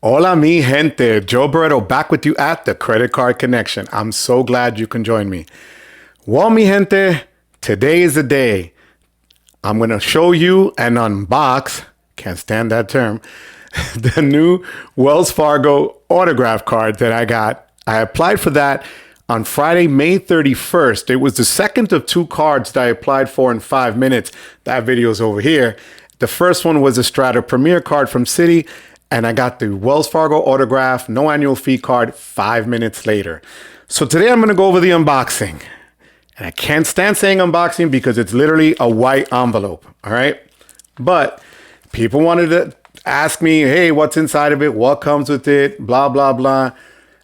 Hola, mi gente. Joe Barreto back with you at the Credit Card Connection. I'm so glad you can join me. Well, mi gente, today is the day. I'm going to show you and unbox, can't stand that term, the new Wells Fargo Autograph Card that I got. I applied for that on Friday, May 31st. It was the second of two cards that I applied for in 5 minutes. That video's over here. The first one was a Strata Premier card from Citi, and I got the Wells Fargo Autograph, no annual fee card 5 minutes later. So today I'm going to go over the unboxing. And I can't stand saying unboxing because it's literally a white envelope, all right? But people wanted to ask me, hey, what's inside of it? What comes with it? Blah, blah, blah.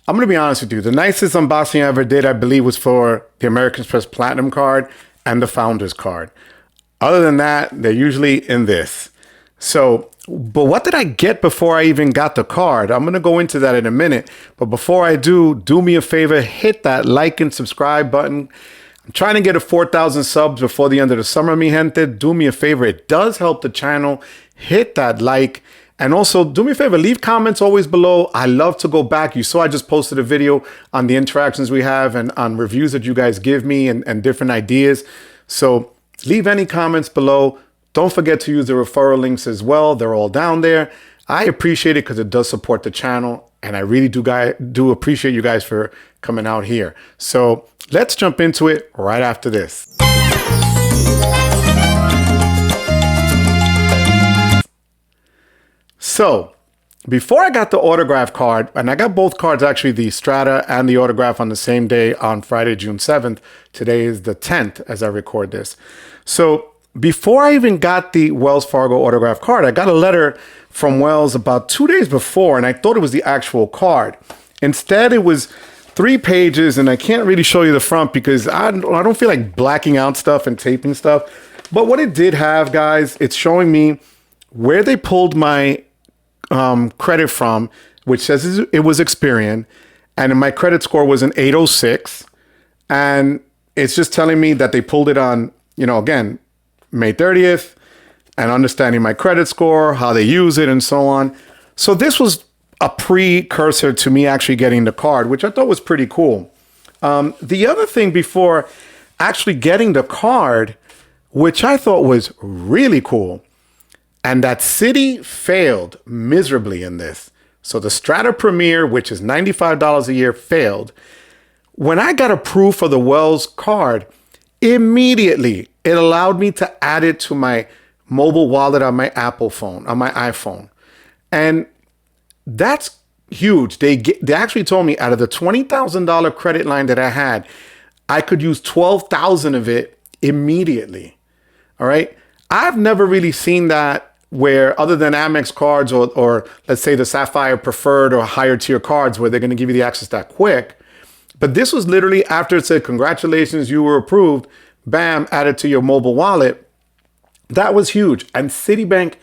I'm going to be honest with you. The nicest unboxing I ever did, I believe, was for the American Express Platinum card and the Founders card. Other than that, they're usually in this. So, but what did I get before I even got the card? I'm going to go into that in a minute. But before I do me a favor, hit that like and subscribe button. I'm trying to get to 4,000 subs before the end of the summer, mi gente. Do me a favor. It does help the channel. Hit that like. And also, do me a favor, leave comments always below. I love to go back. You saw I just posted a video on the interactions we have and on reviews that you guys give me and different ideas. So leave any comments below. Don't forget to use the referral links as well. They're all down there. I appreciate it because it does support the channel. And I really do appreciate you guys for coming out here. So let's jump into it right after this. So before I got the autograph card, and I got both cards, actually the Strata and the autograph on the same day on Friday, June 7th. Today is the 10th as I record this. So before I even got the Wells Fargo autograph card, I got a letter from Wells about 2 days before, and I thought it was the actual card. Instead, it was 3 pages, and I can't really show you the front because I don't feel like blacking out stuff and taping stuff. But what it did have, guys, it's showing me where they pulled my credit from, which says it was Experian, and my credit score was an 806, and it's just telling me that they pulled it on, again, May 30th, and understanding my credit score, how they use it, and so on. So this was a precursor to me actually getting the card, which I thought was pretty cool. The other thing before actually getting the card, which I thought was really cool, and that Citi failed miserably in this. So the Strata Premier, which is $95 a year, failed. When I got approved for the Wells card, immediately it allowed me to add it to my mobile wallet on my Apple phone, on my iPhone. And that's huge. They actually told me out of the $20,000 credit line that I had, I could use 12,000 of it immediately. All right. I've never really seen that where, other than Amex cards or let's say the Sapphire Preferred or higher tier cards, where they're going to give you the access that quick. But this was literally after it said, congratulations, you were approved, bam, added to your mobile wallet. That was huge. And Citibank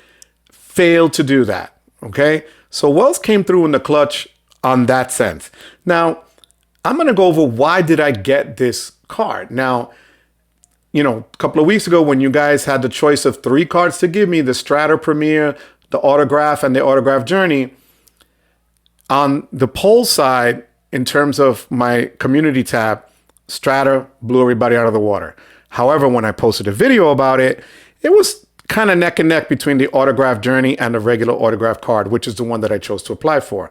failed to do that. Okay. So Wells came through in the clutch on that sense. Now, I'm going to go over why did I get this card. Now, a couple of weeks ago when you guys had the choice of 3 cards to give me, the Strata Premier, the Autograph, and the Autograph Journey, on the poll side, in terms of my community tab, Strata blew everybody out of the water. However, when I posted a video about it, it was kind of neck and neck between the Autograph Journey and the regular Autograph card, which is the one that I chose to apply for.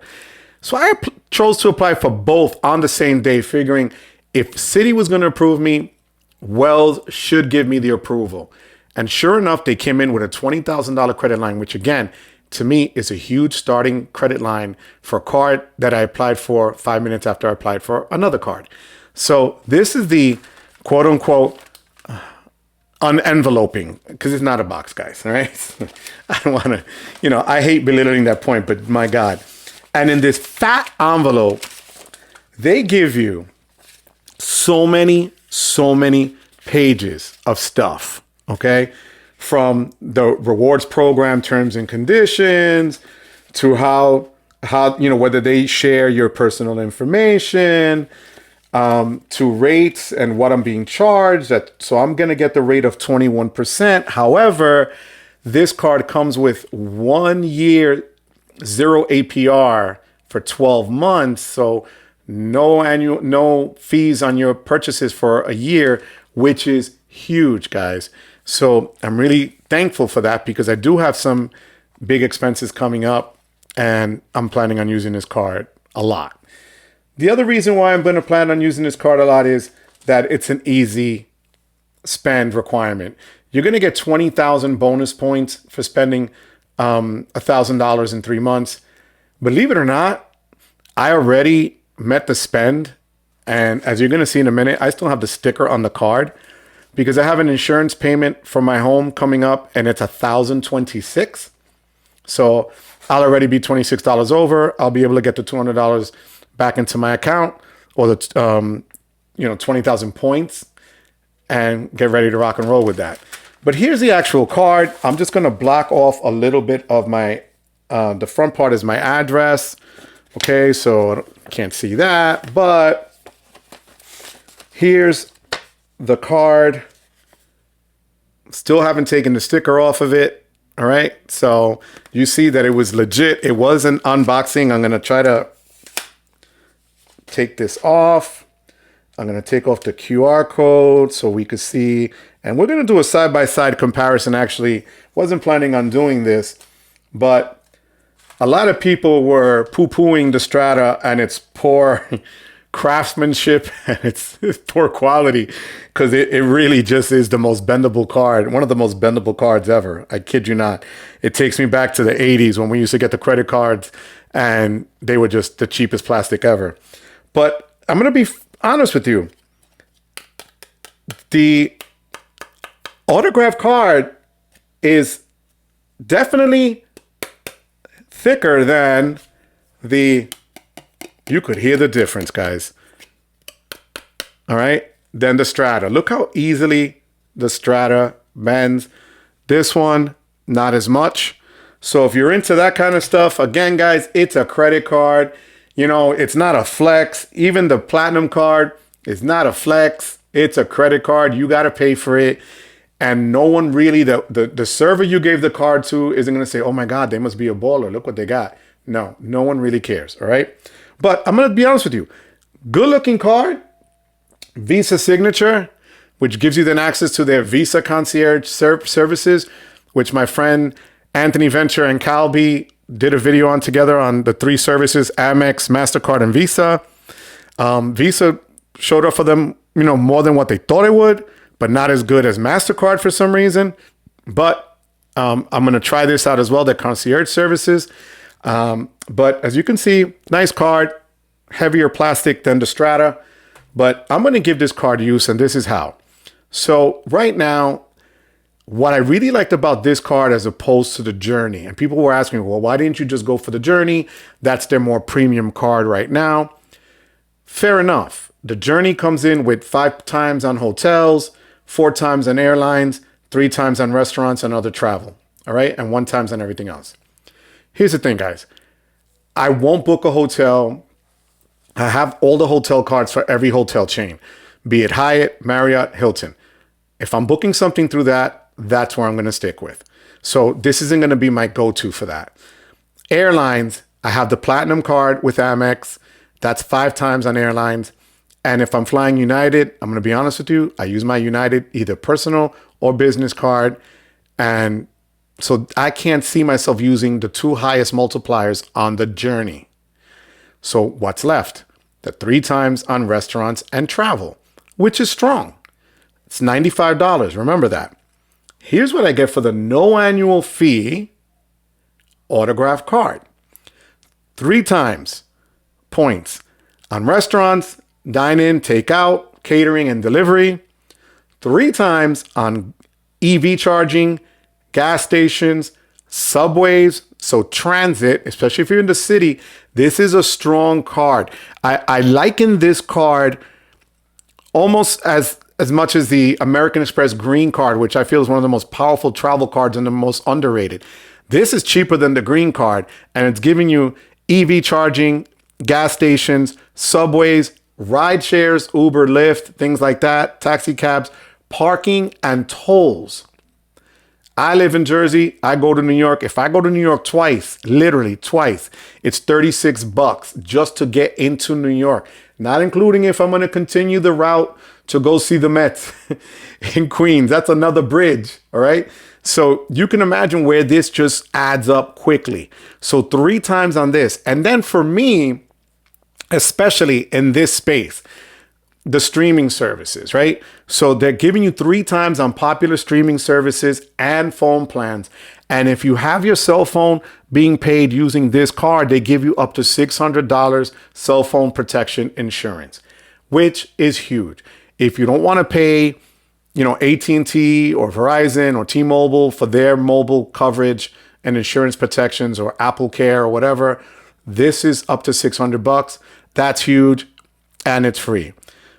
So I chose to apply for both on the same day, figuring if Citi was going to approve me, Wells should give me the approval. And sure enough, they came in with a $20,000 credit line, which again, to me is a huge starting credit line for a card that I applied for 5 minutes after I applied for another card. So this is the quote unquote unenveloping, because it's not a box, guys. All right. I don't want to, I hate belittling that point, but my God. And in this fat envelope, they give you so many pages of stuff, okay? From the rewards program terms and conditions to how whether they share your personal information, to rates and what I'm being charged. So I'm going to get the rate of 21%. However, this card comes with 1 year 0 APR for 12 months. So no fees on your purchases for a year, which is huge, guys. So I'm really thankful for that because I do have some big expenses coming up and I'm planning on using this card a lot. The other reason why I'm going to plan on using this card a lot is that it's an easy spend requirement. You're going to get 20,000 bonus points for spending $1,000 in 3 months. Believe it or not, I already met the spend. And as you're going to see in a minute, I still have the sticker on the card because I have an insurance payment for my home coming up and it's $1,026. So I'll already be $26 over. I'll be able to get the $200 back into my account or the 20,000 points and get ready to rock and roll with that. But here's the actual card. I'm just going to block off a little bit of my, the front part is my address. Okay, so I can't see that, but here's the card. Still haven't taken the sticker off of it. All right, so you see that it was legit. It was an unboxing. I'm going to try to take this off. I'm going to take off the QR code so we could see. And we're going to do a side-by-side comparison. Actually, wasn't planning on doing this, but a lot of people were poo-pooing the Strata and its poor craftsmanship and its poor quality because it really just is the most bendable card, one of the most bendable cards ever. I kid you not. It takes me back to the 80s when we used to get the credit cards and they were just the cheapest plastic ever. But I'm going to be honest with you. The autograph card is definitely thicker than you could hear the difference, guys. All right, than the Strata. Look how easily the Strata bends. This one, not as much. So if you're into that kind of stuff, again, guys, it's a credit card. You know, it's not a flex. Even the platinum card is not a flex. It's a credit card. You got to pay for it. And no one really, the server you gave the card to isn't going to say, oh my God, they must be a baller. Look what they got. No one really cares. All right. But I'm going to be honest with you. Good looking card. Visa signature, which gives you then access to their Visa concierge services, which my friend Anthony Venture and Calby did a video on together on the 3 services, Amex, MasterCard, and Visa. Visa showed up for them, more than what they thought it would, but not as good as MasterCard for some reason. But I'm going to try this out as well, their concierge services. But as you can see, nice card, heavier plastic than the Strata. But I'm going to give this card use, and this is how. So right now, what I really liked about this card as opposed to the Journey, and people were asking me, well, why didn't you just go for the Journey? That's their more premium card right now. Fair enough. The Journey comes in with 5 times on hotels, 4 times on airlines, 3 times on restaurants and other travel. All right. And 1 times on everything else. Here's the thing, guys. I won't book a hotel. I have all the hotel cards for every hotel chain, be it Hyatt, Marriott, Hilton. If I'm booking something through that, that's where I'm going to stick with. So this isn't going to be my go-to for that. Airlines, I have the Platinum card with Amex. That's 5 times on airlines. And if I'm flying United, I'm going to be honest with you, I use my United either personal or business card. And so I can't see myself using the 2 highest multipliers on the Journey. So what's left? The 3 times on restaurants and travel, which is strong. It's $95. Remember that. Here's what I get for the no annual fee autograph card. 3 times points on restaurants, dine-in, take-out, catering, and delivery. 3 times on EV charging, gas stations, subways, so transit, especially if you're in the city. This is a strong card. I liken this card almost as much as the American Express Green Card, which I feel is one of the most powerful travel cards and the most underrated. This is cheaper than the Green Card, and it's giving you EV charging, gas stations, subways, ride shares, Uber, Lyft, things like that, taxi cabs, parking, and tolls. I live in Jersey. I go to New York. If I go to New York twice, literally twice, it's $36 just to get into New York. Not including if I'm going to continue the route to go see the Mets in Queens. That's another bridge. All right. So you can imagine where this just adds up quickly. So 3 times on this. And then for me, especially in this space, the streaming services, right? So they're giving you 3 times on popular streaming services and phone plans. And if you have your cell phone being paid using this card, they give you up to $600 cell phone protection insurance, which is huge. If you don't want to pay, AT&T or Verizon or T-Mobile for their mobile coverage and insurance protections, or Apple Care or whatever, this is up to $600. That's huge, and it's free.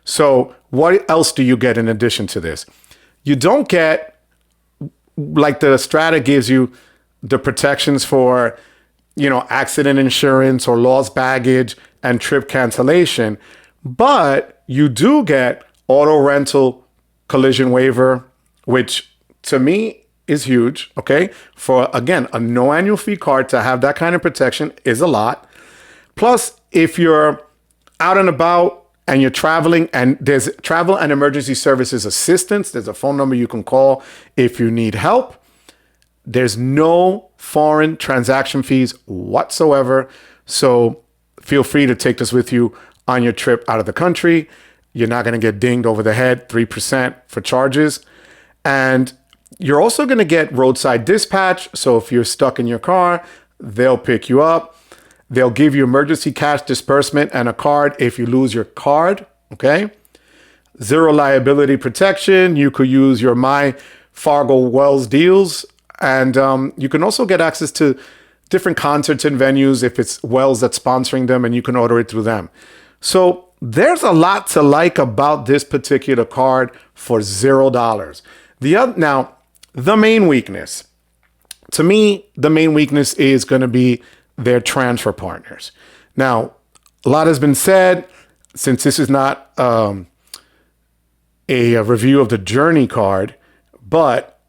So what else do you get in addition to this? You don't get, like the Strata gives you, the protections for, accident insurance or lost baggage and trip cancellation, but you do get auto rental collision waiver, which to me is huge. Okay. For, again, a no annual fee card to have that kind of protection is a lot. Plus, if you're out and about and you're traveling, and there's travel and emergency services assistance, there's a phone number you can call if you need help. There's no foreign transaction fees whatsoever. So feel free to take this with you on your trip out of the country. You're not going to get dinged over the head 3% for charges. And you're also going to get roadside dispatch. So if you're stuck in your car, they'll pick you up. They'll give you emergency cash disbursement and a card if you lose your card. Okay. Zero liability protection. You could use your My Fargo Wells deals. And you can also get access to different concerts and venues if it's Wells that's sponsoring them, and you can order it through them. So there's a lot to like about this particular card for $0. Now, the main weakness, to me, the main weakness is going to be their transfer partners. Now, a lot has been said, since this is not a review of the Journey card, but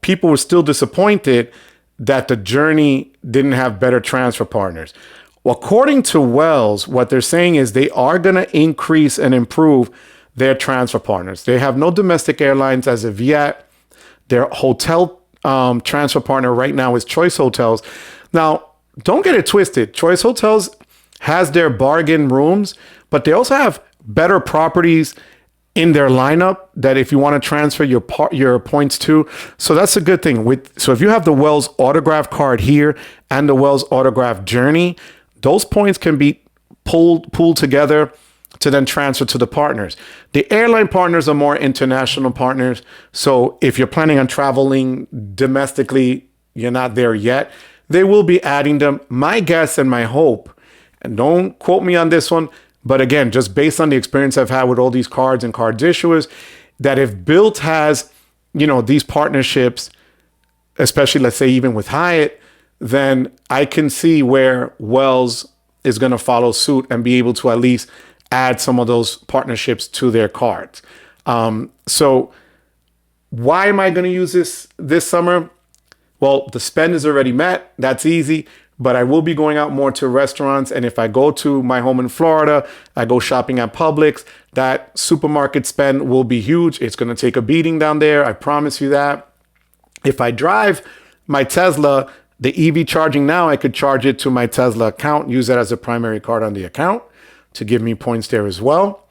people were still disappointed that the Journey didn't have better transfer partners. Well, according to Wells, what they're saying is they are going to increase and improve their transfer partners. They have no domestic airlines as of yet. Their hotel transfer partner right now is Choice Hotels. Now, don't get it twisted. Choice Hotels has their bargain rooms, but they also have better properties in their lineup that if you want to transfer your points to. So that's a good thing. So if you have the Wells Autograph Card here and the Wells Autograph Journey, those points can be pulled together to then transfer to the partners. The airline partners are more international partners. So if you're planning on traveling domestically, you're not there yet, they will be adding them. My guess and my hope, and don't quote me on this one, but again, just based on the experience I've had with all these cards and cards issuers, that if Bilt has, these partnerships, especially let's say even with Hyatt, then I can see where Wells is going to follow suit and be able to at least add some of those partnerships to their cards. So why am I going to use this summer? Well, the spend is already met. That's easy. But I will be going out more to restaurants. And if I go to my home in Florida, I go shopping at Publix, that supermarket spend will be huge. It's going to take a beating down there. I promise you that. If I drive my Tesla, the EV charging now, I could charge it to my Tesla account, use that as a primary card on the account to give me points there as well.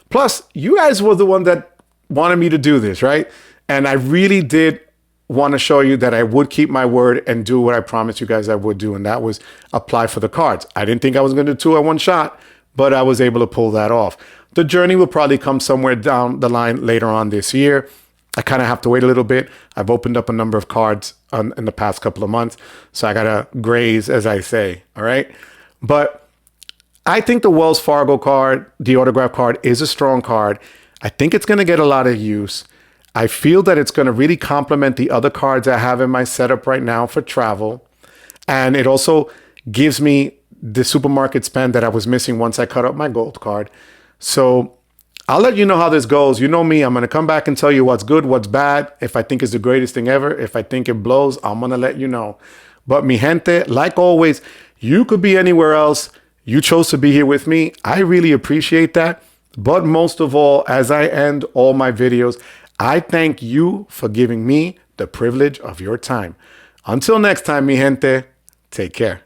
Plus, you guys were the one that wanted me to do this, right? And I really did want to show you that I would keep my word and do what I promised you guys I would do, and that was apply for the cards. I didn't think I was going to do 2 at one shot, but I was able to pull that off. The Journey will probably come somewhere down the line later on this year. I kind of have to wait a little bit. I've opened up a number of cards in the past couple of months, so I got to graze, as I say, all right? But I think the Wells Fargo card, the autograph card, is a strong card. I think it's going to get a lot of use. I feel that it's going to really complement the other cards I have in my setup right now for travel. And it also gives me the supermarket spend that I was missing once I cut up my gold card. So I'll let you know how this goes. You know me, I'm going to come back and tell you what's good, what's bad. If I think it's the greatest thing ever, if I think it blows, I'm going to let you know. But mi gente, like always, you could be anywhere else. You chose to be here with me. I really appreciate that. But most of all, as I end all my videos, I thank you for giving me the privilege of your time. Until next time, mi gente, take care.